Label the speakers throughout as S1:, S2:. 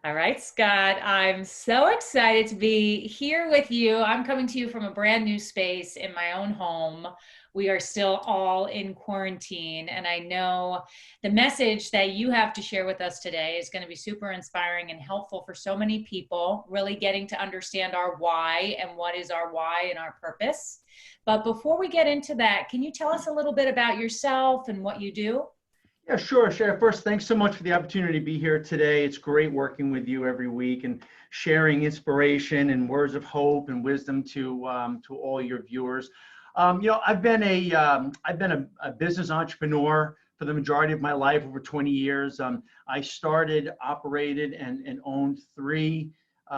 S1: All right, Scott, I'm so excited to be here with you. I'm coming to you from a brand new space in my own home. We are still all in quarantine, and I know the message that you have to share with us today is going to be super inspiring and helpful for so many people, really getting to understand our why and what is our why and our purpose. But before we get into that, can you tell us a little bit about yourself and what you do?
S2: Yeah, sure, Shay. First, thanks so much for the opportunity to be here today. It's great working with you every week and sharing inspiration and words of hope and wisdom to all your viewers. I've been a business entrepreneur for the majority of my life, over 20 years. I started, operated, and owned three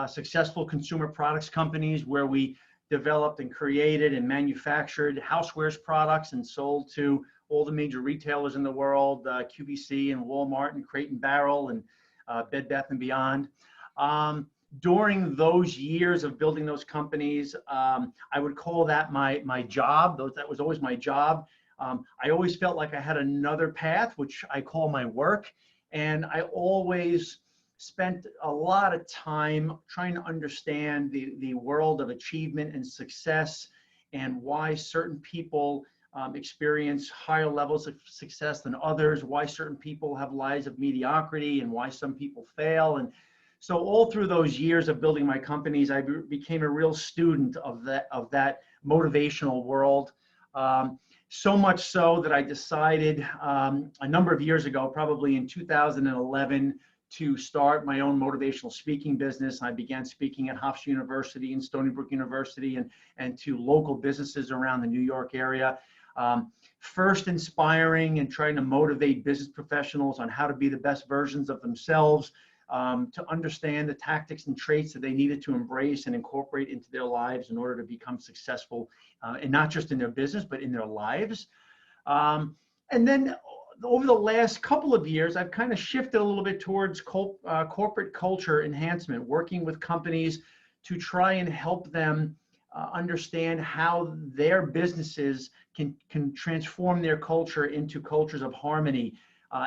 S2: successful consumer products companies where we developed and created and manufactured housewares products and sold to all the major retailers in the world, QVC and Walmart and Crate and Barrel and Bed Bath and Beyond. During those years of building those companies, I would call that my job. That was always my job. I always felt like I had another path, which I call my work. And I always spent a lot of time trying to understand the world of achievement and success and why certain people experience higher levels of success than others, why certain people have lives of mediocrity and why some people fail. And so all through those years of building my companies, I became a real student of that motivational world. So much so that I decided a number of years ago, probably in 2011, to start my own motivational speaking business. I began speaking at Hofstra University and Stony Brook University and to local businesses around the New York area. First inspiring and trying to motivate business professionals on how to be the best versions of themselves, to understand the tactics and traits that they needed to embrace and incorporate into their lives in order to become successful, and not just in their business, but in their lives. And then over the last couple of years, I've kind of shifted a little bit towards corporate culture enhancement, working with companies to try and help them understand how their businesses can transform their culture into cultures of harmony,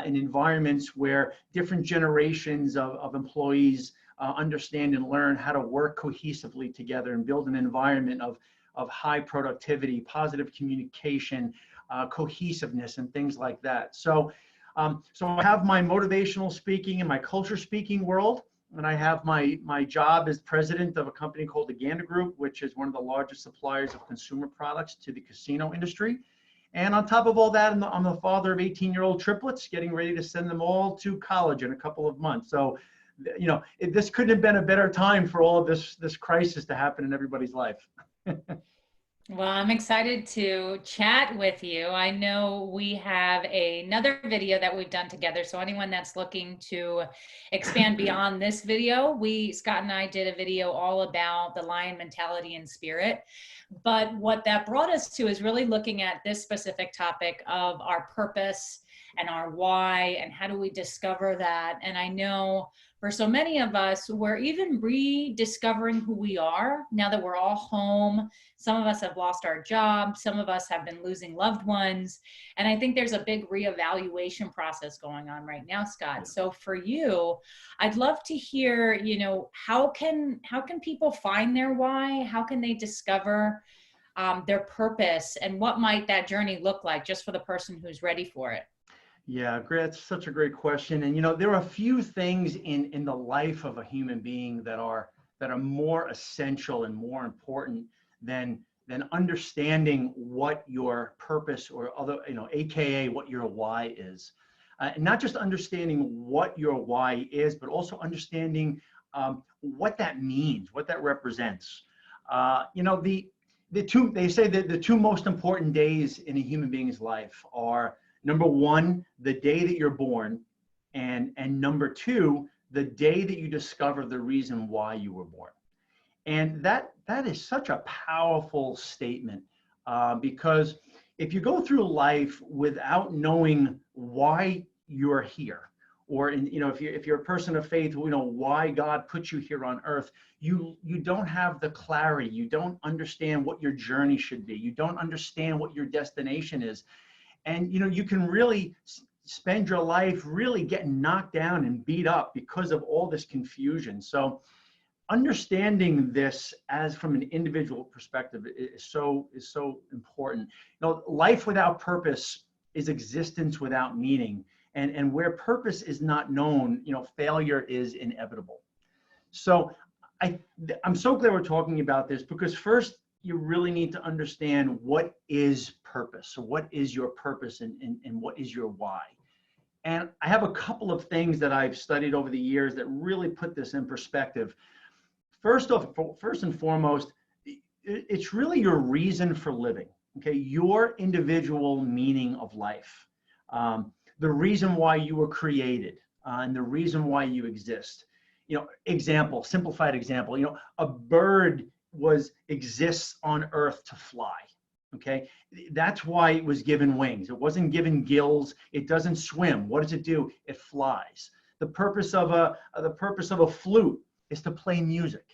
S2: in environments where different generations of employees understand and learn how to work cohesively together and build an environment of high productivity, positive communication, cohesiveness, and things like that. So I have my motivational speaking and my culture speaking world, and I have my job as president of a company called the Gander Group, which is one of the largest suppliers of consumer products to the casino industry. And on top of all that, I'm the father of 18-year-old triplets, getting ready to send them all to college in a couple of months. So, this couldn't have been a better time for all of this crisis to happen in everybody's life.
S1: Well, I'm excited to chat with you. I know we have another video that we've done together. So anyone that's looking to expand beyond this video, Scott and I did a video all about the lion mentality and spirit. But what that brought us to is really looking at this specific topic of our purpose and our why and how do we discover that. And I know for so many of us, we're even rediscovering who we are now that we're all home. Some of us have lost our jobs. Some of us have been losing loved ones. And I think there's a big reevaluation process going on right now, Scott. So for you, I'd love to hear, how can people find their why? How can they discover their purpose? And what might that journey look like just for the person who's ready for it?
S2: Yeah, great. That's such a great question. And there are a few things in the life of a human being that are more essential and more important than understanding what your purpose or AKA what your why is. And not just understanding what your why is, but also understanding what that means, what that represents. They say that the two most important days in a human being's life are, number one, the day that you're born, and number two, the day that you discover the reason why you were born. And that is such a powerful statement, because if you go through life without knowing why you're here, or if you're a person of faith, why God put you here on earth, you don't have the clarity, you don't understand what your journey should be, you don't understand what your destination is. And you can really spend your life really getting knocked down and beat up because of all this confusion. So understanding this as from an individual perspective is so important. You know, life without purpose is existence without meaning. And where purpose is not known, you know, failure is inevitable. So I'm so glad we're talking about this, because first you really need to understand what is purpose. So what is your purpose, and what is your why? And I have a couple of things that I've studied over the years that really put this in perspective. First and foremost, it's really your reason for living, okay? Your individual meaning of life, the reason why you were created, and the reason why you exist. You know, simplified example, you know, a bird exists on Earth to fly, okay? That's why it was given wings. It wasn't given gills. It doesn't swim. What does it do? It flies. The purpose of a flute is to play music.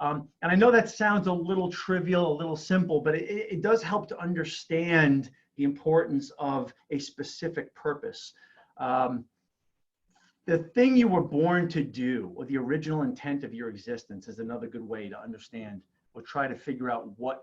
S2: And I know that sounds a little trivial, a little simple, but it does help to understand the importance of a specific purpose. The thing you were born to do, or the original intent of your existence, is another good way to understand or try to figure out what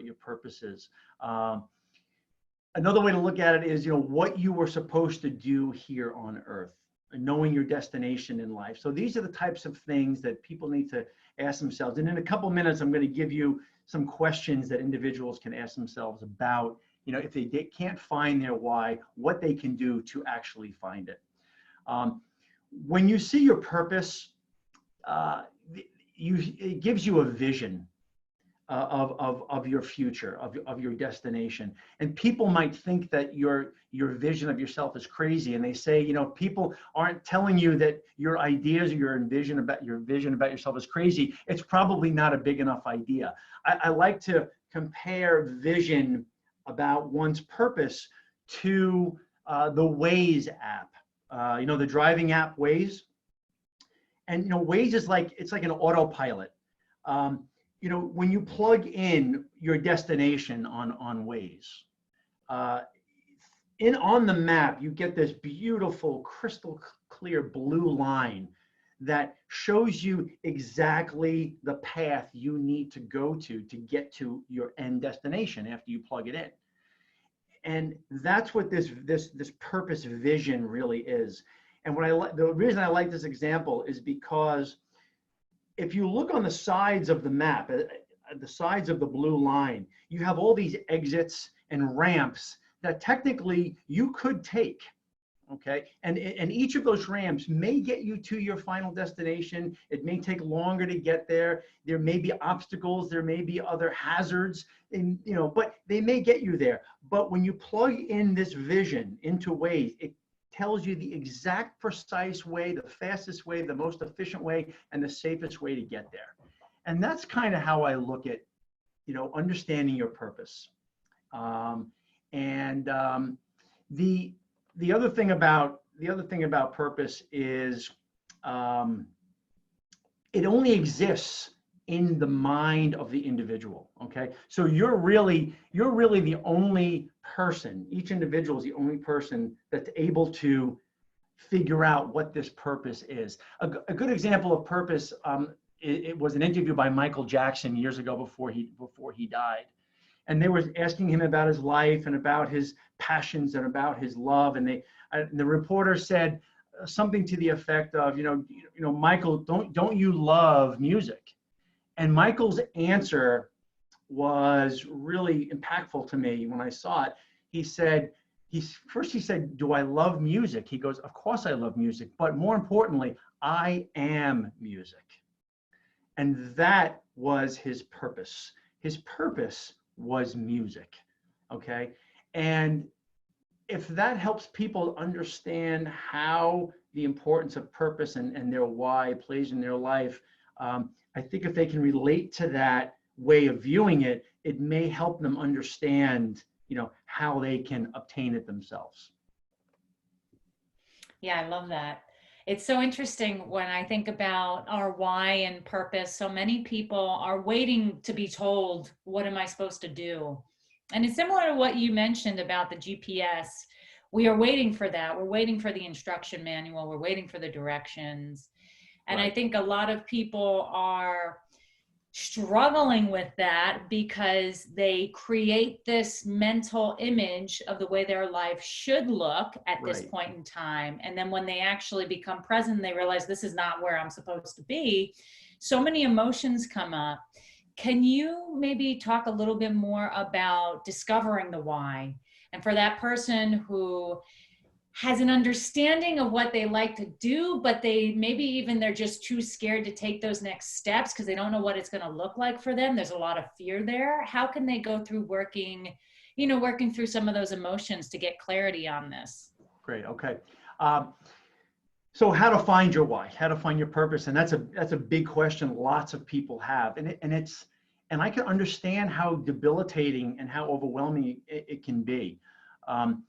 S2: your purpose is. Another way to look at it is, you know, what you were supposed to do here on Earth, and knowing your destination in life. So these are the types of things that people need to ask themselves. And in a couple of minutes, I'm going to give you some questions that individuals can ask themselves about, you know, if they can't find their why, what they can do to actually find it. When you see your purpose, it gives you a vision of your future, of your destination. And people might think that your vision of yourself is crazy, and they say, you know, people aren't telling you that your ideas or your vision about yourself is crazy. It's probably not a big enough idea. I like to compare vision about one's purpose to the Waze app. You know, the driving app Waze. And you know, Waze is like an autopilot. You know, when you plug in your destination on Waze, on the map, you get this beautiful, crystal clear blue line that shows you exactly the path you need to go to get to your end destination after you plug it in. And that's what this purpose vision really is. And the reason I like this example is because if you look on the sides of the map, the sides of the blue line, you have all these exits and ramps that technically you could take, okay? And each of those ramps may get you to your final destination. It may take longer to get there. There may be obstacles. There may be other hazards, and you know, but they may get you there. But when you plug in this vision into Waze, it tells you the exact precise way, the fastest way, the most efficient way, and the safest way to get there. And that's kind of how I look at, you know, understanding your purpose. The other thing about purpose is it only exists in the mind of the individual. Okay, so you're really the only person. Each individual is the only person that's able to figure out what this purpose is. A good example of purpose. It was an interview by Michael Jackson years ago before he died. And they were asking him about his life and about his passions and about his love. And the reporter said something to the effect of, you know, Michael, don't you love music? And Michael's answer was really impactful to me when I saw it. He said, do I love music? He goes, of course I love music, but more importantly, I am music. And that was his purpose. His purpose was music, okay? And if that helps people understand how the importance of purpose and their why plays in their life, I think if they can relate to that way of viewing it, it may help them understand, you know, how they can obtain it themselves.
S1: Yeah, I love that. It's so interesting when I think about our why and purpose. So many people are waiting to be told, what am I supposed to do? And it's similar to what you mentioned about the GPS. we are waiting for that. We're waiting for the instruction manual. We're waiting for the directions. And I
S2: Right.
S1: think a lot of people are struggling with that because they create this mental image of the way their life should look at this
S2: Right.
S1: point in time. And then when they actually become present, they realize this is not where I'm supposed to be. So many emotions come up. Can you maybe talk a little bit more about discovering the why? And for that person who has an understanding of what they like to do, but they maybe even they're just too scared to take those next steps because they don't know what it's going to look like for them. There's a lot of fear there. How can they go through working through some of those emotions to get clarity on this?
S2: Great. Okay. Um, so how to find your why, how to find your purpose, and that's a big question lots of people have, and I can understand how debilitating and how overwhelming it can be. Um,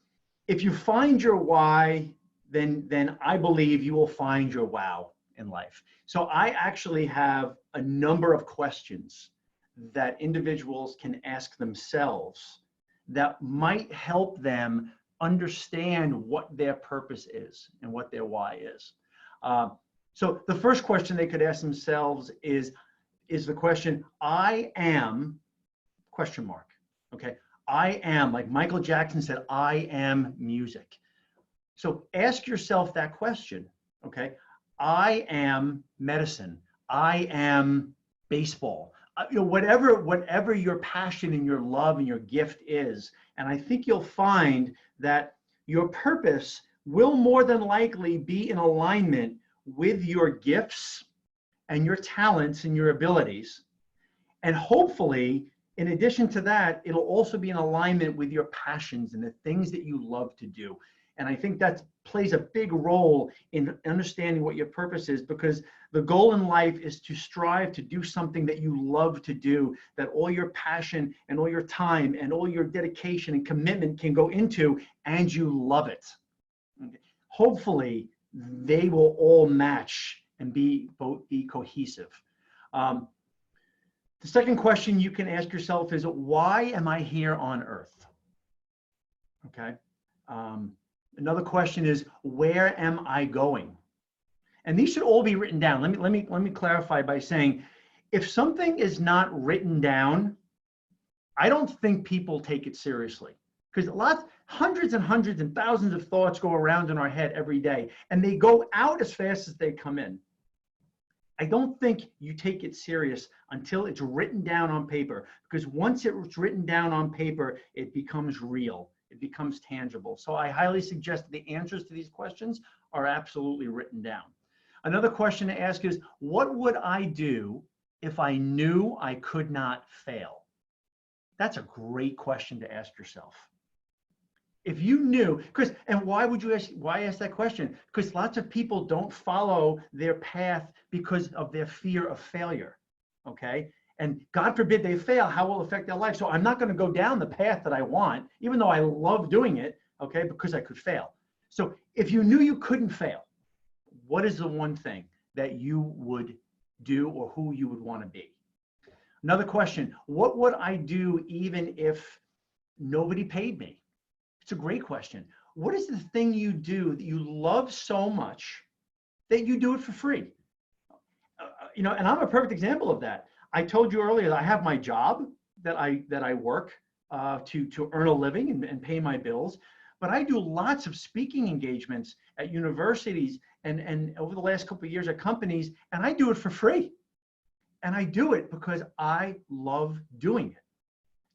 S2: if you find your why, then I believe you will find your wow in life. So I actually have a number of questions that individuals can ask themselves that might help them understand what their purpose is and what their why is. Uh, so the first question they could ask themselves is the question, I am, question mark, okay? I am, like Michael Jackson said, I am music. So ask yourself that question, okay? I am medicine. I am baseball. Whatever your passion and your love and your gift is, and I think you'll find that your purpose will more than likely be in alignment with your gifts and your talents and your abilities. And hopefully, in addition to that, it'll also be in alignment with your passions and the things that you love to do. And I think that plays a big role in understanding what your purpose is, because the goal in life is to strive to do something that you love to do, that all your passion and all your time and all your dedication and commitment can go into, and you love it. Okay. Hopefully, they will all match and be cohesive. Um, the second question you can ask yourself is, why am I here on earth? Okay. Another question is, where am I going? And these should all be written down. Let me clarify by saying, if something is not written down, I don't think people take it seriously, because hundreds and hundreds and thousands of thoughts go around in our head every day, and they go out as fast as they come in. I don't think you take it serious until it's written down on paper, because once it's written down on paper, it becomes real. It becomes tangible. So I highly suggest that the answers to these questions are absolutely written down. Another question to ask is, what would I do if I knew I could not fail? That's a great question to ask yourself. If you knew, and why ask that question? Because lots of people don't follow their path because of their fear of failure, okay? And God forbid they fail, how will it affect their life? So I'm not going to go down the path that I want, even though I love doing it, okay, because I could fail. So if you knew you couldn't fail, what is the one thing that you would do, or who you would want to be? Another question, what would I do even if nobody paid me? It's a great question. What is the thing you do that you love so much that you do it for free? And I'm a perfect example of that. I told you earlier that I have my job that I work to earn a living and pay my bills, but I do lots of speaking engagements at universities and over the last couple of years at companies, and I do it for free. And I do it because I love doing it.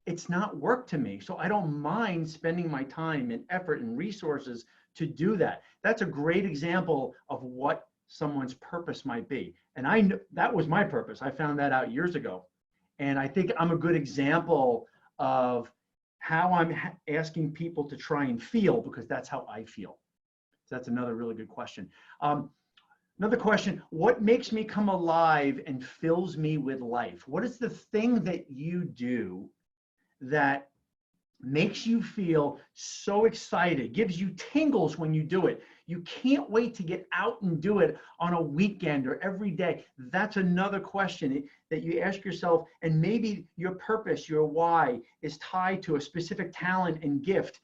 S2: It's not work to me. So I don't mind spending my time and effort and resources to do that. That's a great example of what someone's purpose might be. And I know that was my purpose. I found that out years ago. And I think I'm a good example of how I'm asking people to try and feel, because that's how I feel. So that's another really good question. Another question, what makes me come alive and fills me with life? What is the thing that you do that makes you feel so excited, gives you tingles when you do it? You can't wait to get out and do it on a weekend or every day. That's another question that you ask yourself, and maybe your purpose, your why, is tied to a specific talent and gift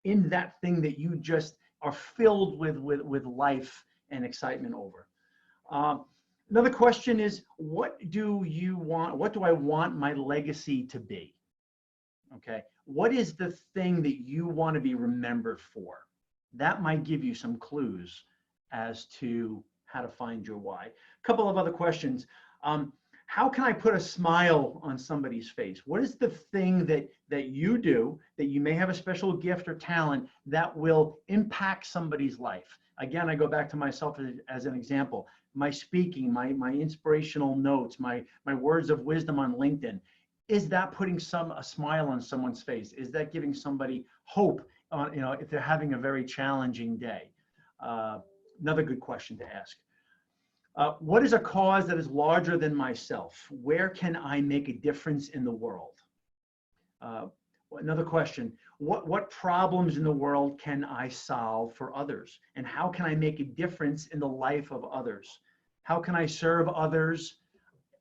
S2: in that thing that you just are filled with life and excitement over. Another question is, what do you want? What do I want my legacy to be? Okay. What is the thing that you want to be remembered for? That might give you some clues as to how to find your why. A couple of other questions. How can I put a smile on somebody's face? What is the thing that you do, that you may have a special gift or talent that will impact somebody's life? Again, I go back to myself as an example. My speaking, my inspirational notes, my words of wisdom on LinkedIn. Is that putting a smile on someone's face? Is that giving somebody hope on, if they're having a very challenging day? Another good question to ask. What is a cause that is larger than myself? Where can I make a difference in the world? Another question, what problems in the world can I solve for others? And how can I make a difference in the life of others? How can I serve others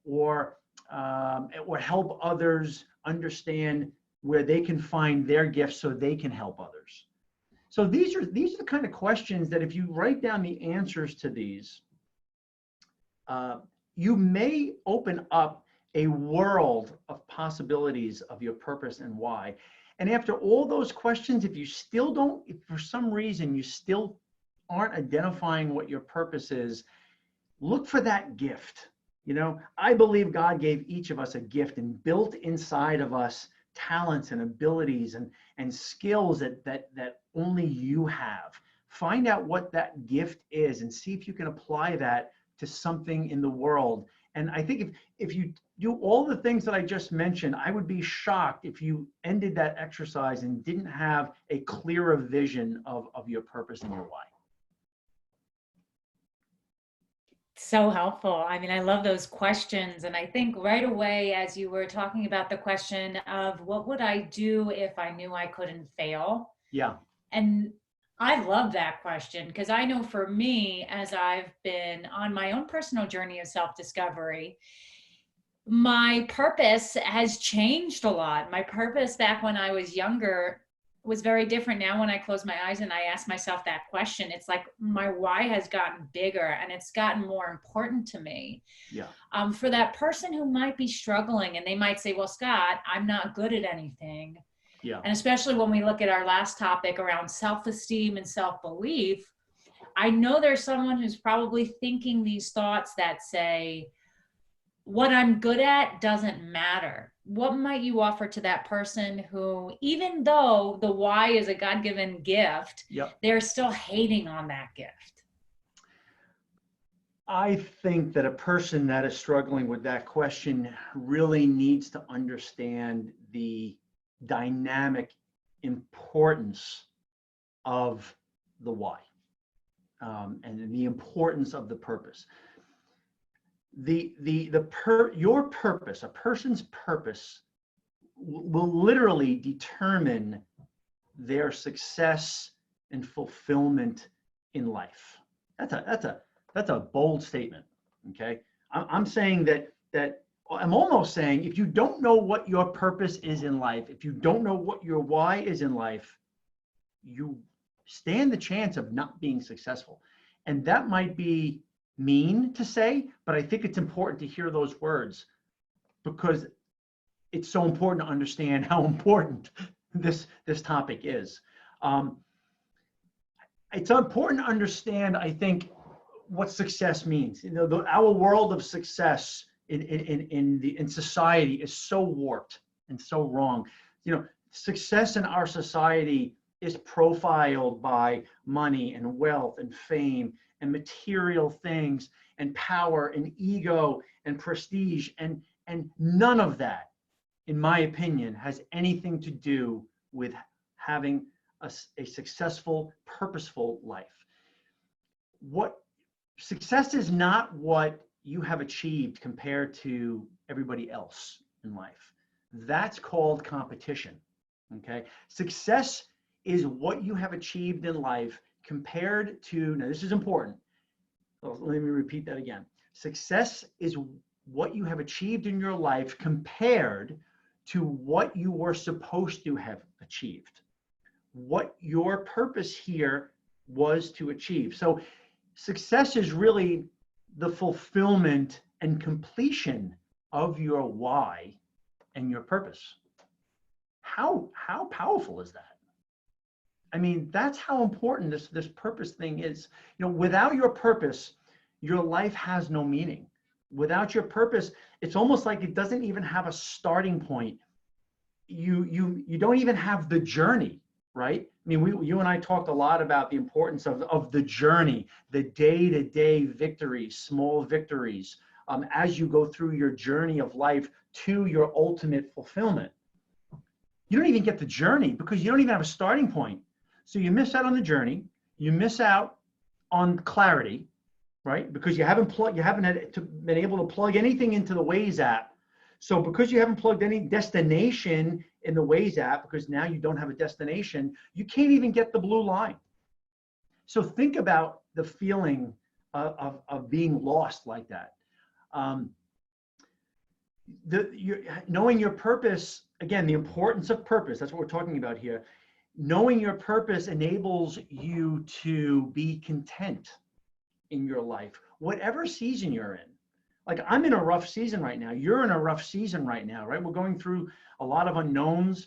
S2: or help others understand where they can find their gifts so they can help others? So these are the kind of questions that if you write down the answers to these, you may open up a world of possibilities of your purpose and why. And after all those questions, if for some reason you still aren't identifying what your purpose is, look for that gift. I believe God gave each of us a gift and built inside of us talents and abilities and skills that only you have. Find out what that gift is and see if you can apply that to something in the world. And I think if you do all the things that I just mentioned, I would be shocked if you ended that exercise and didn't have a clearer vision of your purpose and your why.
S1: So helpful. I mean, I love those questions. And I think right away, as you were talking about the question of what would I do if I knew I couldn't fail?
S2: Yeah.
S1: And I love that question because I know for me, as I've been on my own personal journey of self-discovery, my purpose has changed a lot. My purpose back when I was younger was very different. Now when I close my eyes and I ask myself that question, it's like my why has gotten bigger and it's gotten more important to me.
S2: Yeah.
S1: For that person who might be struggling and they might say, well, Scott, I'm not good at anything.
S2: Yeah.
S1: And especially when we look at our last topic around self-esteem and self-belief, I know there's someone who's probably thinking these thoughts that say, what I'm good at doesn't matter. What might you offer to that person who, even though the why is a God-given gift,
S2: Yep.
S1: they're still hating on that gift?
S2: I think that a person that is struggling with that question really needs to understand the dynamic importance of the why, and the importance of the purpose. Your purpose, a person's purpose, will literally determine their success and fulfillment in life. That's a bold statement. Okay, I'm saying that I'm almost saying if you don't know what your purpose is in life, if you don't know what your why is in life, you stand the chance of not being successful. And that might be mean to say, but I think it's important to hear those words because it's so important to understand how important this topic is. It's important to understand, I think, what success means. Our world of success in society is so warped and so wrong. Success in our society is profiled by money and wealth and fame and material things and power and ego and prestige, and none of that, in my opinion, has anything to do with having a successful, purposeful life. What success is not what you have achieved compared to everybody else in life. That's called competition. Okay, success is what you have achieved in life compared to, now this is important, let me repeat that again. Success is what you have achieved in your life compared to what you were supposed to have achieved. what your purpose here was to achieve. So success is really the fulfillment and completion of your why and your purpose. How powerful is that? I mean, that's how important this purpose thing is. You know, without your purpose, your life has no meaning. Without your purpose, it's almost like it doesn't even have a starting point. You don't even have the journey, right? I mean, you and I talked a lot about the importance of the journey, the day-to-day victories, small victories, as you go through your journey of life to your ultimate fulfillment. You don't even get the journey because you don't even have a starting point. So you miss out on the journey, you miss out on clarity, right? Because you haven't been able to plug anything into the Waze app. So because you haven't plugged any destination in the Waze app, because now you don't have a destination, you can't even get the blue line. So think about the feeling of being lost like that. Knowing your purpose, again, the importance of purpose, that's what we're talking about here. Knowing your purpose enables you to be content in your life, whatever season you're in. Like I'm in a rough season right now. You're in a rough season right now, right? We're going through a lot of unknowns.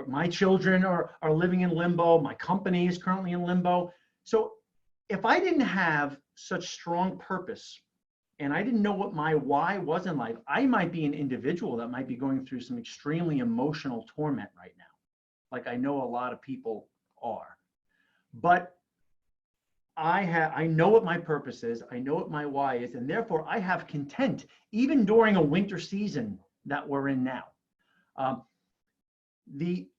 S2: My children are living in limbo. My company is currently in limbo. So if I didn't have such strong purpose and I didn't know what my why was in life, I might be an individual that might be going through some extremely emotional torment right now. Like I know a lot of people are. But I know what my purpose is, I know what my why is, and therefore I have content, even during a winter season that we're in now.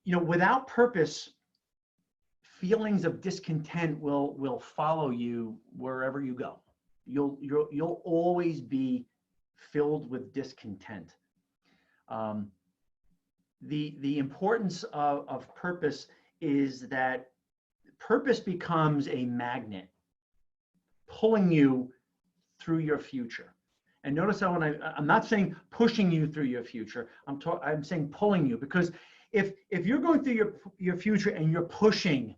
S2: Without purpose, feelings of discontent will follow you wherever you go. You'll always be filled with discontent. The importance of purpose is that purpose becomes a magnet pulling you through your future. And notice how I'm not saying pushing you through your future, I'm saying pulling you, because if you're going through your future and you're pushing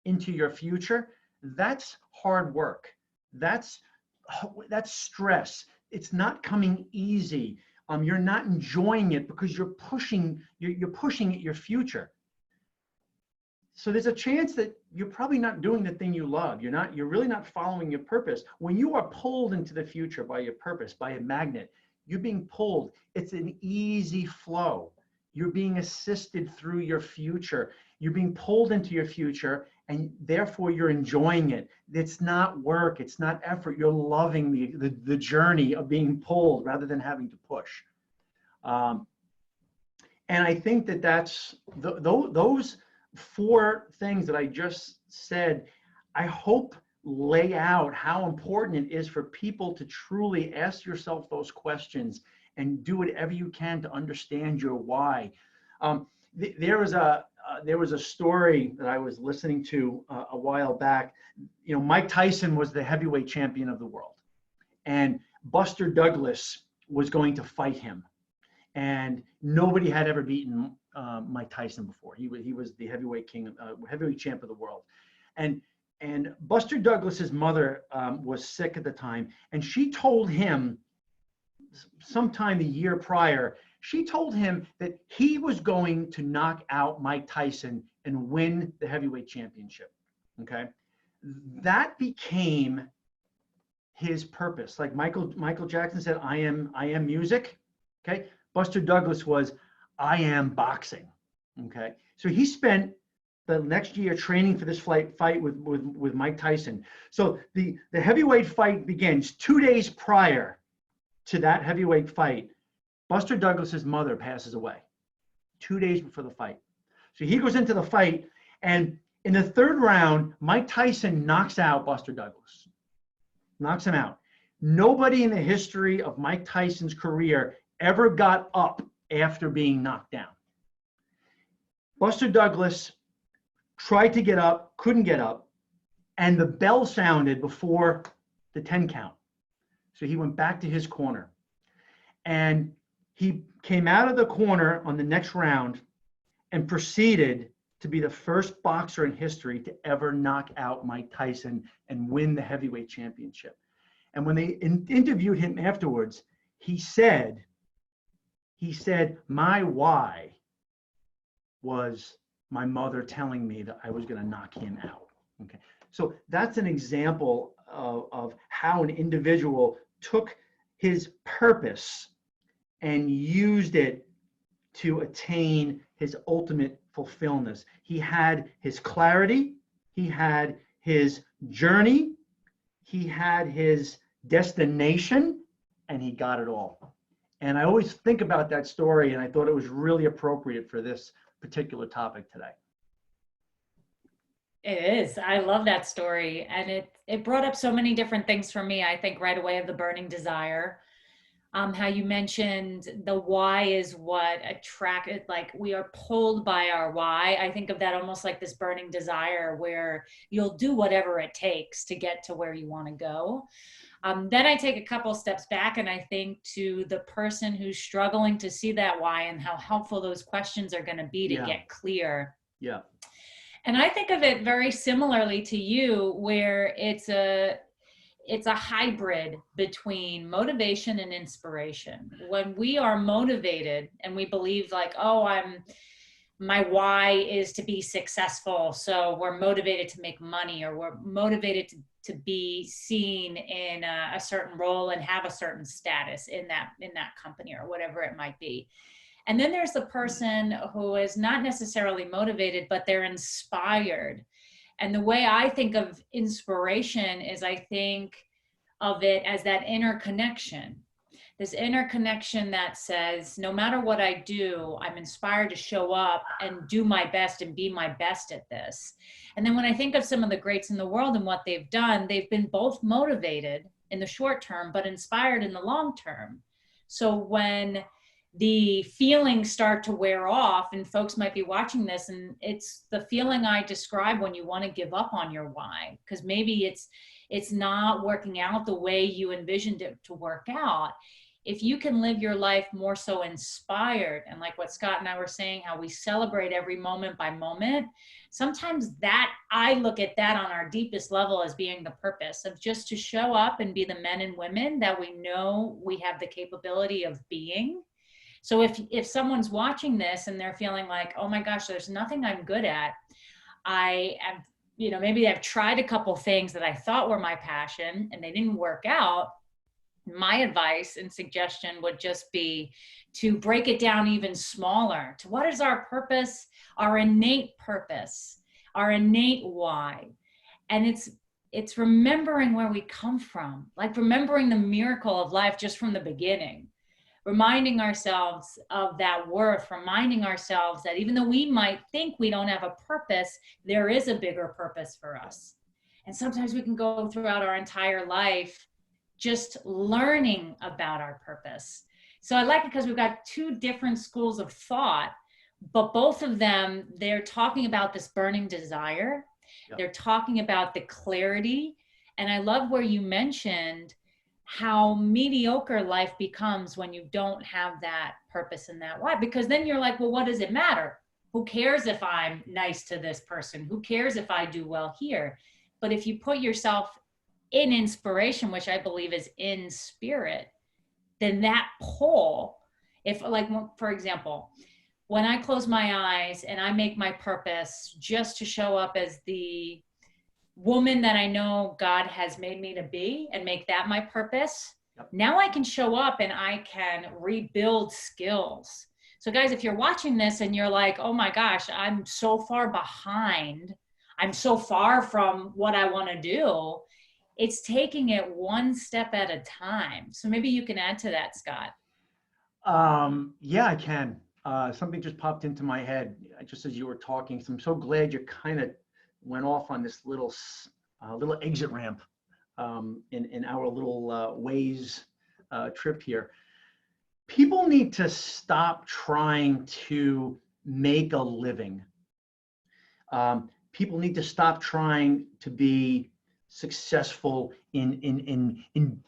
S2: into your future, that's hard work. That's stress. It's not coming easy. You're not enjoying it because you're pushing at your future. So there's a chance that you're probably not doing the thing you love. You're really not following your purpose. When you are pulled into the future by your purpose, by a magnet, you're being pulled. It's an easy flow. You're being assisted through your future. You're being pulled into your future, and therefore you're enjoying it. It's not work. It's not effort. You're loving the journey of being pulled rather than having to push. And I think that's those 4 things that I just said, I hope lay out how important it is for people to truly ask yourself those questions and do whatever you can to understand your why. There was a story that I was listening to a while back. You know, Mike Tyson was the heavyweight champion of the world, and Buster Douglas was going to fight him. And nobody had ever beaten Mike Tyson before. He was the heavyweight king, heavyweight champ of the world. And Buster Douglas's mother was sick at the time, and she told him sometime the year prior, she told him that he was going to knock out Mike Tyson and win the heavyweight championship. Okay, that became his purpose. Like Michael Jackson said, "I am music." Okay. Buster Douglas was, "I am boxing." Okay, so he spent the next year training for this fight with Mike Tyson. So the heavyweight fight begins 2 days prior to that heavyweight fight. Buster Douglas's mother passes away 2 days before the fight. So he goes into the fight, and in the 3rd round, Mike Tyson knocks out Buster Douglas, knocks him out. Nobody in the history of Mike Tyson's career ever got up after being knocked down. Buster Douglas tried to get up, couldn't get up, and the bell sounded before the 10 count. So he went back to his corner, and he came out of the corner on the next round, and proceeded to be the first boxer in history to ever knock out Mike Tyson and win the heavyweight championship. And when they interviewed him afterwards, he said, my why was my mother telling me that I was going to knock him out. Okay. So that's an example of how an individual took his purpose and used it to attain his ultimate fulfillment. He had his clarity, he had his journey, he had his destination, and he got it all. And I always think about that story, and I thought it was really appropriate for this particular topic today.
S1: It is. I love that story. And it brought up so many different things for me. I think right away of the burning desire. How you mentioned the why is what attracted, like we are pulled by our why. I think of that almost like this burning desire where you'll do whatever it takes to get to where you want to go. Then I take a couple steps back and I think to the person who's struggling to see that why and how helpful those questions are going to be to get clear.
S2: Yeah.
S1: And I think of it very similarly to you, where it's a hybrid between motivation and inspiration. When we are motivated and we believe like, oh, my why is to be successful. So we're motivated to make money, or we're motivated to be seen in a certain role and have a certain status in that company or whatever it might be. And then there's the person who is not necessarily motivated, but they're inspired. And the way I think of inspiration is I think of it as that inner connection. This inner connection that says, no matter what I do, I'm inspired to show up and do my best and be my best at this. And then when I think of some of the greats in the world and what they've done, they've been both motivated in the short term, but inspired in the long term. So when the feelings start to wear off, and folks might be watching this, and it's the feeling I describe when you want to give up on your why, because maybe it's not working out the way you envisioned it to work out. If you can live your life more so inspired, and like what Scott and I were saying, how we celebrate every moment by moment, sometimes that I look at that on our deepest level as being the purpose of just to show up and be the men and women that we know we have the capability of being. So if someone's watching this and they're feeling like, oh my gosh, there's nothing I'm good at. I am, maybe I've tried a couple things that I thought were my passion and they didn't work out. My advice and suggestion would just be to break it down even smaller to what is our purpose, our innate purpose, our innate why. And it's remembering where we come from, like remembering the miracle of life just from the beginning. Reminding ourselves of that worth, reminding ourselves that even though we might think we don't have a purpose, there is a bigger purpose for us. And sometimes we can go throughout our entire life just learning about our purpose. So I like it because we've got two different schools of thought, but both of them, they're talking about this burning desire. Yep. They're talking about the clarity. And I love where you mentioned how mediocre life becomes when you don't have that purpose and that why, because then you're like, well, what does it matter? Who cares if I'm nice to this person? Who cares if I do well here? But if you put yourself in inspiration, which I believe is in spirit, then that pull, if like, for example, when I close my eyes and I make my purpose just to show up as the woman that I know God has made me to be and make that my purpose. Yep. Now I can show up and I can rebuild skills. So guys, if you're watching this and you're like, oh my gosh, I'm so far behind, I'm so far from what I want to do, it's taking it one step at a time. So maybe you can add to that, Scott.
S2: Yeah, I can. Something just popped into my head just as you were talking. So I'm so glad you kind of went off on this little exit ramp in our little Waze trip here. People need to stop trying to make a living. People need to stop trying to be successful in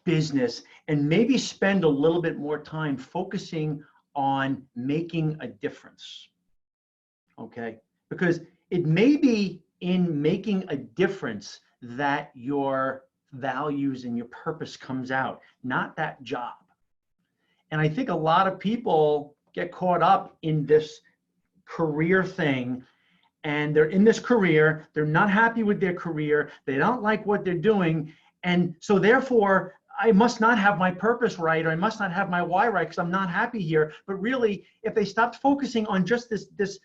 S2: business and maybe spend a little bit more time focusing on making a difference. Okay. Because it may be in making a difference that your values and your purpose comes out, not that job. And I think a lot of people get caught up in this career thing, and they're in this career, they're not happy with their career, they don't like what they're doing, and so therefore I must not have my purpose right, or I must not have my why right because I'm not happy here. But really, if they stopped focusing on just this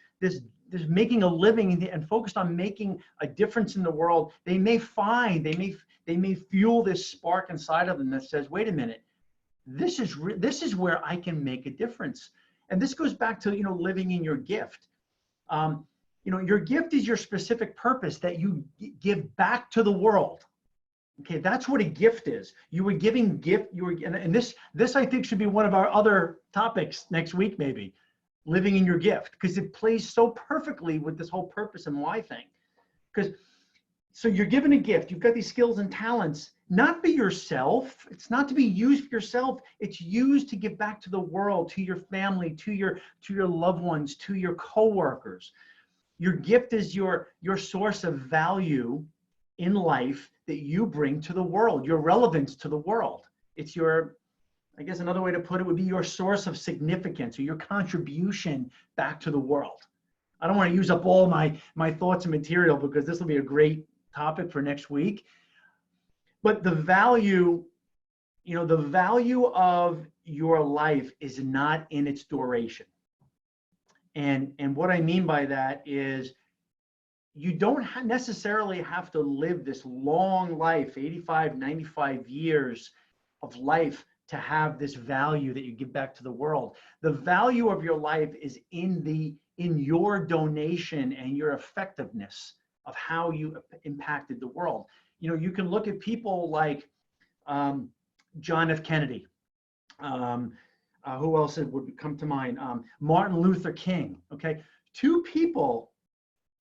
S2: making a living and focused on making a difference in the world, they may find they may fuel this spark inside of them that says, wait a minute, this is where I can make a difference. And this goes back to, living in your gift. Your gift is your specific purpose that you give back to the world. Okay, that's what a gift is. You were giving gift. And this I think should be one of our other topics next week, maybe, living in your gift, because it plays so perfectly with this whole purpose and why thing. So you're given a gift. You've got these skills and talents, not for yourself. It's not to be used for yourself. It's used to give back to the world, to your family, to your loved ones, to your coworkers. Your gift is your source of value in life that you bring to the world, your relevance to the world. It's I guess another way to put it would be your source of significance or your contribution back to the world. I don't want to use up all my thoughts and material because this will be a great topic for next week. But the value of your life is not in its duration. And what I mean by that is you don't necessarily have to live this long life, 85, 95 years of life, to have this value that you give back to the world. The value of your life is in your donation and your effectiveness of how you impacted the world. You can look at people like John F. Kennedy. Who else would come to mind? Martin Luther King. Okay, two people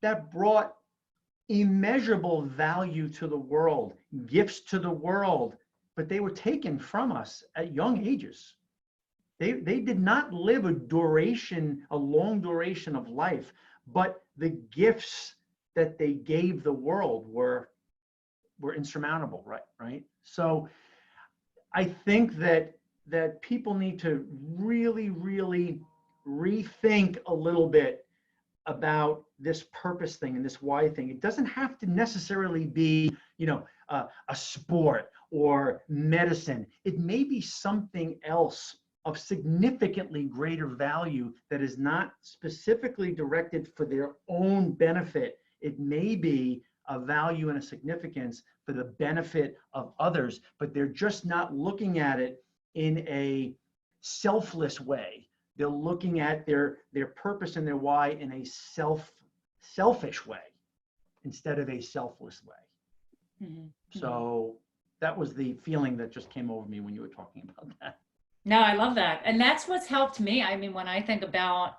S2: that brought immeasurable value to the world, gifts to the world, but they were taken from us at young ages. They did not live a long duration of life, but the gifts that they gave the world were insurmountable, right? So I think that people need to really, really rethink a little bit about this purpose thing and this why thing. It doesn't have to necessarily be, a sport or medicine. It may be something else of significantly greater value that is not specifically directed for their own benefit. It may be a value and a significance for the benefit of others, but they're just not looking at it in a selfless way. They're looking at their purpose and their why in a selfish way instead of a selfless way. Mm-hmm. So that was the feeling that just came over me when you were talking about that.
S1: No, I love that. And that's what's helped me. I mean, when I think about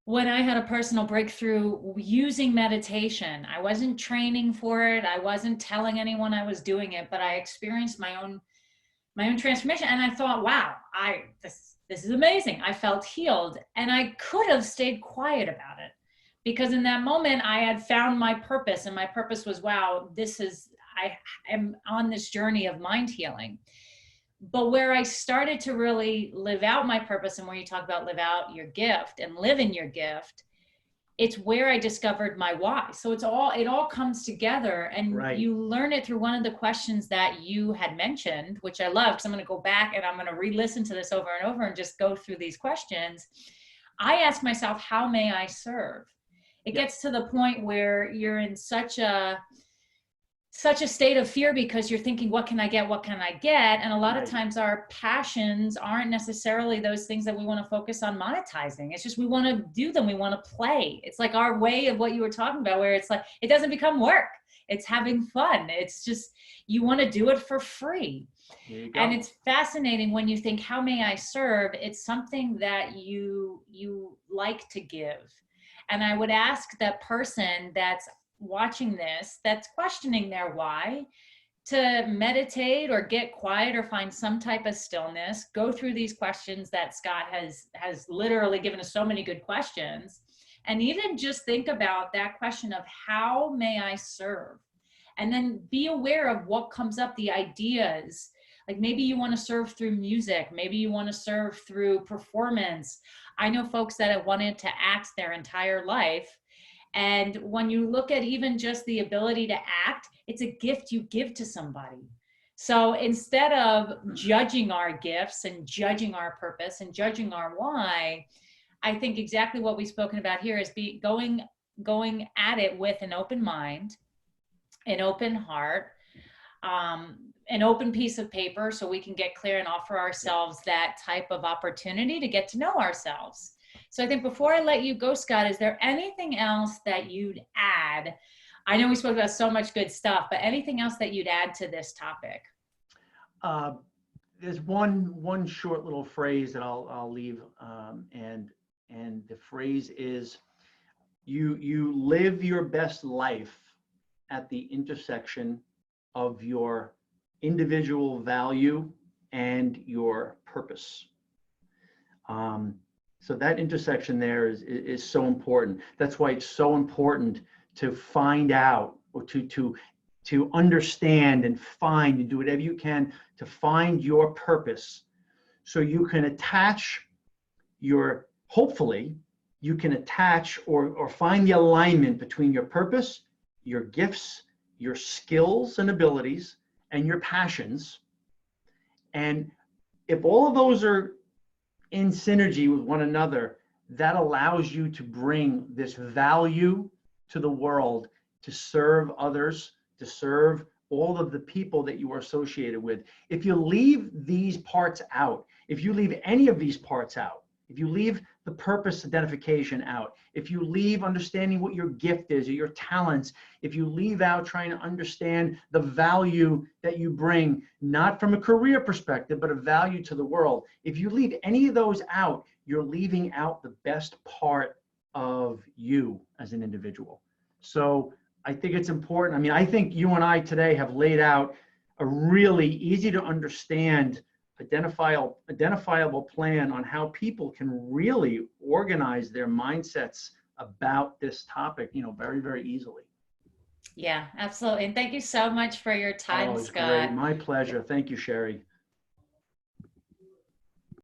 S1: when I had a personal breakthrough using meditation, I wasn't training for it. I wasn't telling anyone I was doing it, but I experienced my own transformation. And I thought, wow, this is amazing. I felt healed, and I could have stayed quiet about it because in that moment I had found my purpose, and my purpose was, wow, I am on this journey of mind healing. But where I started to really live out my purpose, and where you talk about live out your gift and live in your gift, it's where I discovered my why. So it all comes together, and right. You learn it through one of the questions that you had mentioned, which I love, because I'm going to go back and I'm going to re-listen to this over and over and just go through these questions. I ask myself, how may I serve? It gets to the point where you're in such a state of fear because you're thinking, what can I get? What can I get? And a lot of times our passions aren't necessarily those things that we want to focus on monetizing. It's just, we want to do them. We want to play. It's like our way of what you were talking about, where it's like, it doesn't become work. It's having fun. It's just, you want to do it for free. And it's fascinating when you think, how may I serve? It's something that you like to give. And I would ask that person that's watching this, that's questioning their why, to meditate or get quiet or find some type of stillness, go through these questions that Scott has literally given us so many good questions, And even just think about that question of how may I serve? And then be aware of what comes up, the ideas. Like maybe you want to serve through music, maybe you want to serve through performance. I know folks that have wanted to act their entire life. And when you look at even just the ability to act, it's a gift you give to somebody. So instead of judging our gifts and judging our purpose and judging our why, I think exactly what we've spoken about here is going at it with an open mind, an open heart, an open piece of paper, so we can get clear and offer ourselves that type of opportunity to get to know ourselves. So I think before I let you go, Scott, is there anything else that you'd add? I know we spoke about so much good stuff, but anything else that you'd add to this topic?
S2: There's one short little phrase that I'll leave, and the phrase is, you live your best life at the intersection of your individual value and your purpose. So that intersection there is so important. That's why it's so important to find out, or to understand and find and do whatever you can to find your purpose, so you can attach hopefully you can attach or find the alignment between your purpose, your gifts, your skills and abilities, and your passions. And if all of those are in synergy with one another, that allows you to bring this value to the world, to serve others, to serve all of the people that you are associated with. If you leave these parts out, if you leave any of these parts out, if you leave the purpose identification out, if you leave understanding what your gift is or your talents, if you leave out trying to understand the value that you bring, not from a career perspective, but a value to the world, if you leave any of those out, you're leaving out the best part of you as an individual. So I think it's important. I mean, I think you and I today have laid out a really easy to understand, identifiable plan on how people can really organize their mindsets about this topic, very, very easily.
S1: Yeah, absolutely. And thank you so much for your time,
S2: Oh, it's great.
S1: Scott.
S2: My pleasure. Thank you, Sherry.